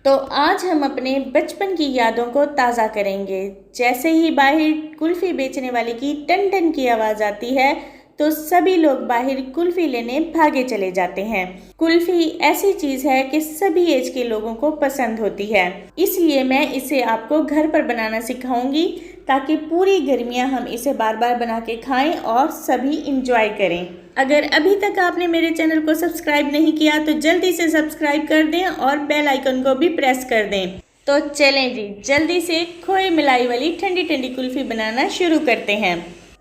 तो आज हम अपने बचपन की यादों को ताज़ा करेंगे। जैसे ही बाहर कुल्फ़ी बेचने वाले की टन टन की आवाज़ आती है तो सभी लोग बाहर कुल्फ़ी लेने भागे चले जाते हैं। कुल्फ़ी ऐसी चीज़ है कि सभी एज के लोगों को पसंद होती है, इसलिए मैं इसे आपको घर पर बनाना सिखाऊंगी ताकि पूरी गर्मियां हम इसे बार बार बना के खाएं और सभी इंजॉय करें। अगर अभी तक आपने मेरे चैनल को सब्सक्राइब नहीं किया तो जल्दी से सब्सक्राइब कर दें और बेल आइकन को भी प्रेस कर दें। तो चलें जी, जल्दी से खोए मिलाई वाली ठंडी ठंडी कुल्फ़ी बनाना शुरू करते हैं।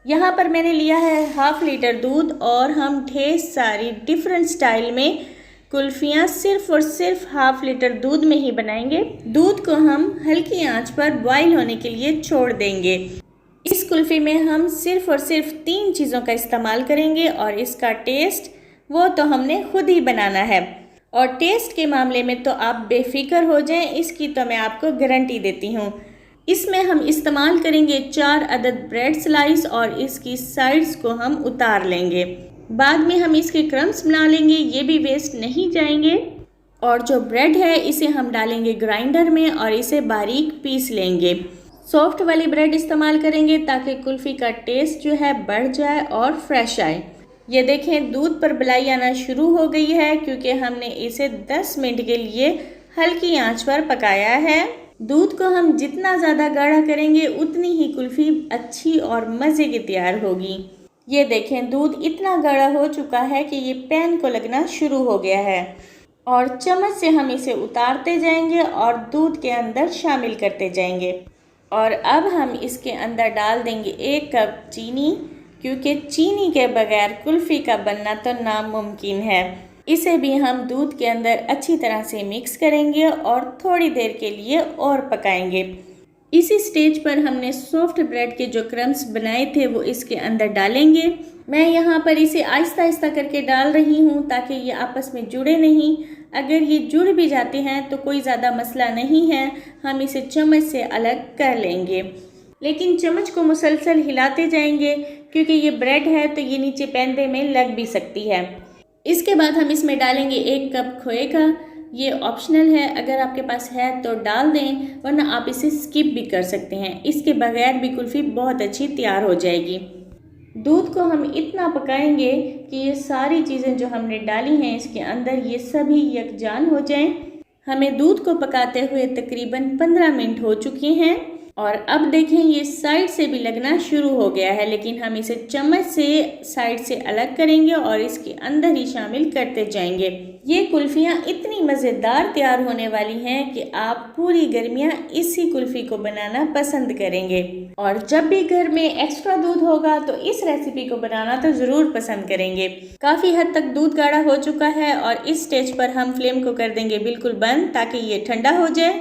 यहाँ पर मैंने लिया है ½ लीटर दूध और हम ढेर सारी डिफरेंट स्टाइल में कुल्फ़ियाँ सिर्फ और सिर्फ ½ लीटर दूध में ही बनाएंगे। दूध को हम हल्की आंच पर बॉईल होने के लिए छोड़ देंगे। इस कुल्फ़ी में हम सिर्फ और सिर्फ 3 चीज़ों का इस्तेमाल करेंगे और इसका टेस्ट वो तो हमने खुद ही बनाना है। और टेस्ट के मामले में तो आप बेफिक्र हो जाएं, इसकी तो मैं आपको गारंटी देती हूँ। इसमें हम इस्तेमाल करेंगे 4 अदद ब्रेड स्लाइस और इसकी साइड्स को हम उतार लेंगे। बाद में हम इसके क्रम्स बना लेंगे, ये भी वेस्ट नहीं जाएंगे। और जो ब्रेड है इसे हम डालेंगे ग्राइंडर में और इसे बारीक पीस लेंगे। सॉफ्ट वाली ब्रेड इस्तेमाल करेंगे ताकि कुल्फ़ी का टेस्ट जो है बढ़ जाए और फ्रेश आए। ये देखें, दूध पर बलाई आना शुरू हो गई है क्योंकि हमने इसे 10 मिनट के लिए हल्की आंच पर पकाया है। दूध को हम जितना ज़्यादा गाढ़ा करेंगे उतनी ही कुल्फ़ी अच्छी और मज़े की तैयार होगी। ये देखें, दूध इतना गाढ़ा हो चुका है कि ये पैन को लगना शुरू हो गया है और चम्मच से हम इसे उतारते जाएंगे और दूध के अंदर शामिल करते जाएंगे। और अब हम इसके अंदर डाल देंगे 1 कप चीनी, क्योंकि चीनी के बगैर कुल्फ़ी का बनना तो नामुमकिन है। इसे भी हम दूध के अंदर अच्छी तरह से मिक्स करेंगे और थोड़ी देर के लिए और पकाएंगे। इसी स्टेज पर हमने सॉफ्ट ब्रेड के जो क्रम्स बनाए थे वो इसके अंदर डालेंगे। मैं यहाँ पर इसे आहिस्ता आहिस्ता करके डाल रही हूँ ताकि ये आपस में जुड़े नहीं। अगर ये जुड़ भी जाते हैं तो कोई ज़्यादा मसला नहीं है, हम इसे चम्मच से अलग कर लेंगे। लेकिन चम्मच को मुसलसल हिलाते जाएंगे क्योंकि ये ब्रेड है तो ये नीचे पैंदे में लग भी सकती है। इसके बाद हम इसमें डालेंगे 1 कप खोए का। ये ऑप्शनल है, अगर आपके पास है तो डाल दें, वरना आप इसे स्किप भी कर सकते हैं। इसके बगैर भी कुल्फ़ी बहुत अच्छी तैयार हो जाएगी। दूध को हम इतना पकाएंगे कि ये सारी चीज़ें जो हमने डाली हैं इसके अंदर ये सभी यकजान हो जाएं। हमें दूध को पकाते हुए तकरीबन 15 मिनट हो चुके हैं और अब देखें ये साइड से भी लगना शुरू हो गया है, लेकिन हम इसे चम्मच से साइड से अलग करेंगे और इसके अंदर ही शामिल करते जाएंगे। ये कुल्फ़ियाँ इतनी मज़ेदार तैयार होने वाली हैं कि आप पूरी गर्मियाँ इसी कुल्फ़ी को बनाना पसंद करेंगे। और जब भी घर में एक्स्ट्रा दूध होगा तो इस रेसिपी को बनाना तो ज़रूर पसंद करेंगे। काफ़ी हद तक दूध गाढ़ा हो चुका है और इस स्टेज पर हम फ्लेम को कर देंगे बिल्कुल बंद ताकि ये ठंडा हो जाए।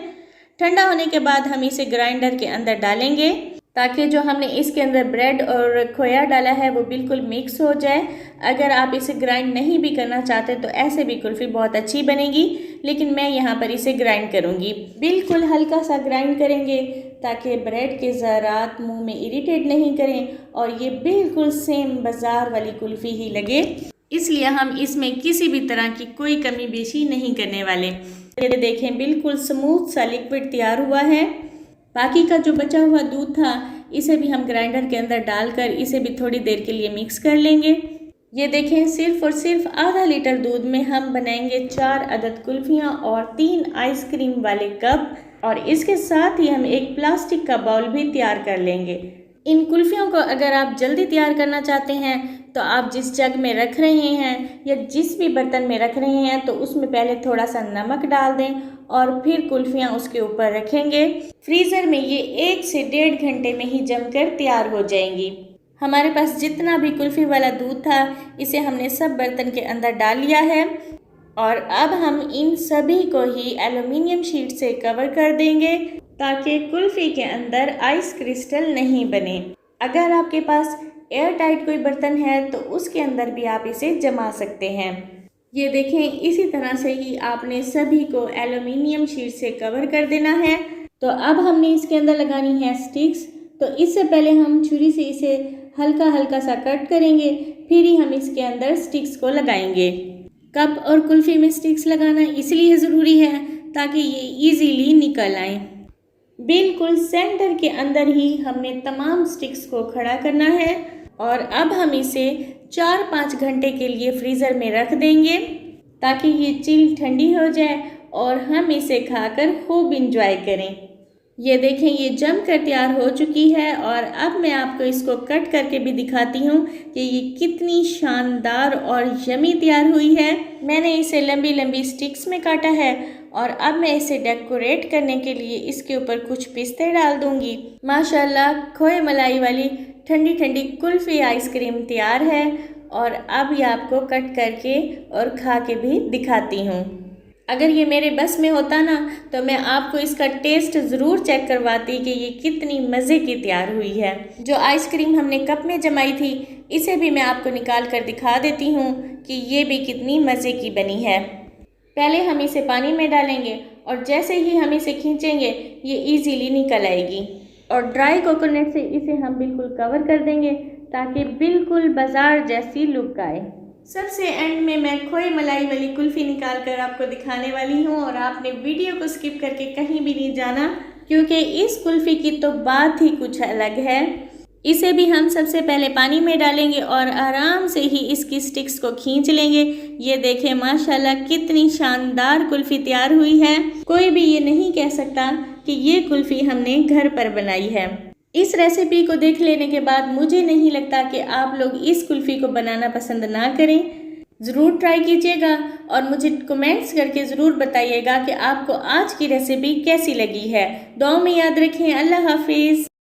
ठंडा होने के बाद हम इसे ग्राइंडर के अंदर डालेंगे ताकि जो हमने इसके अंदर ब्रेड और खोया डाला है वो बिल्कुल मिक्स हो जाए। अगर आप इसे ग्राइंड नहीं भी करना चाहते तो ऐसे भी कुल्फ़ी बहुत अच्छी बनेगी, लेकिन मैं यहाँ पर इसे ग्राइंड करूँगी। बिल्कुल हल्का सा ग्राइंड करेंगे ताकि ब्रेड के ज़रात मुंह में इरिटेट नहीं करें और ये बिल्कुल सेम बाज़ार वाली कुल्फ़ी ही लगे, इसलिए हम इसमें किसी भी तरह की कोई कमी बेशी नहीं करने वाले। ये देखें, बिल्कुल स्मूथ सा लिक्विड तैयार हुआ है। बाकी का जो बचा हुआ दूध था इसे भी हम ग्राइंडर के अंदर डालकर इसे भी थोड़ी देर के लिए मिक्स कर लेंगे। ये देखें, सिर्फ और सिर्फ ½ लीटर दूध में हम बनाएंगे 4 अदद कुल्फ़ियाँ और 3 आइसक्रीम वाले कप, और इसके साथ ही हम एक प्लास्टिक का बाउल भी तैयार कर लेंगे। इन कुल्फ़ियों को अगर आप जल्दी तैयार करना चाहते हैं तो आप जिस जग में रख रहे हैं या जिस भी बर्तन में रख रहे हैं तो उसमें पहले थोड़ा सा नमक डाल दें और फिर कुल्फ़ियाँ उसके ऊपर रखेंगे। फ्रीज़र में ये 1 से 1.5 घंटे में ही जमकर तैयार हो जाएंगी। हमारे पास जितना भी कुल्फ़ी वाला दूध था इसे हमने सब बर्तन के अंदर डाल लिया है और अब हम इन सभी को ही एल्युमिनियम शीट से कवर कर देंगे ताकि कुल्फ़ी के अंदर आइस क्रिस्टल नहीं बने। अगर आपके पास एयर टाइट कोई बर्तन है तो उसके अंदर भी आप इसे जमा सकते हैं। ये देखें, इसी तरह से ही आपने सभी को एल्युमिनियम शीट से कवर कर देना है। तो अब हमने इसके अंदर लगानी है स्टिक्स। तो इससे पहले हम छुरी से इसे हल्का हल्का सा कट करेंगे, फिर ही हम इसके अंदर स्टिक्स को लगाएंगे। कप और कुल्फ़ी में स्टिक्स लगाना इसलिए ज़रूरी है ताकि ये इजीली निकल आए। बिल्कुल सेंटर के अंदर ही हमने तमाम स्टिक्स को खड़ा करना है और अब हम इसे 4-5 घंटे के लिए फ्रीज़र में रख देंगे ताकि ये चिल ठंडी हो जाए और हम इसे खाकर खूब इंजॉय करें। ये देखें, ये जमकर तैयार हो चुकी है और अब मैं आपको इसको कट करके भी दिखाती हूँ कि ये कितनी शानदार और यमी तैयार हुई है। मैंने इसे लंबी लंबी स्टिक्स में काटा है और अब मैं इसे डेकोरेट करने के लिए इसके ऊपर कुछ पिस्ते डाल दूंगी। माशाल्लाह खोए मलाई वाली ठंडी ठंडी कुल्फ़ी आइसक्रीम तैयार है और अब ये आपको कट करके और खा के भी दिखाती हूँ। अगर ये मेरे बस में होता ना तो मैं आपको इसका टेस्ट ज़रूर चेक करवाती कि ये कितनी मज़े की तैयार हुई है। जो आइसक्रीम हमने कप में जमाई थी इसे भी मैं आपको निकाल कर दिखा देती हूँ कि ये भी कितनी मज़े की बनी है। पहले हम इसे पानी में डालेंगे और जैसे ही हम इसे खींचेंगे ये इजीली निकल आएगी और ड्राई कोकोनट से इसे हम बिल्कुल कवर कर देंगे ताकि बिल्कुल बाजार जैसी लुक आए। सबसे एंड में मैं खोए मलाई वाली कुल्फ़ी निकाल कर आपको दिखाने वाली हूँ और आपने वीडियो को स्किप करके कहीं भी नहीं जाना क्योंकि इस कुल्फ़ी की तो बात ही कुछ अलग है। इसे भी हम सबसे पहले पानी में डालेंगे और आराम से ही इसकी स्टिक्स को खींच लेंगे। ये देखें माशाल्लाह कितनी शानदार कुल्फ़ी तैयार हुई है। कोई भी ये नहीं कह सकता कि ये कुल्फ़ी हमने घर पर बनाई है। इस रेसिपी को देख लेने के बाद मुझे नहीं लगता कि आप लोग इस कुल्फ़ी को बनाना पसंद ना करें। ज़रूर ट्राई कीजिएगा और मुझे कमेंट्स करके ज़रूर बताइएगा कि आपको आज की रेसिपी कैसी लगी है। दुआ में याद रखें। अल्लाह हाफिज़।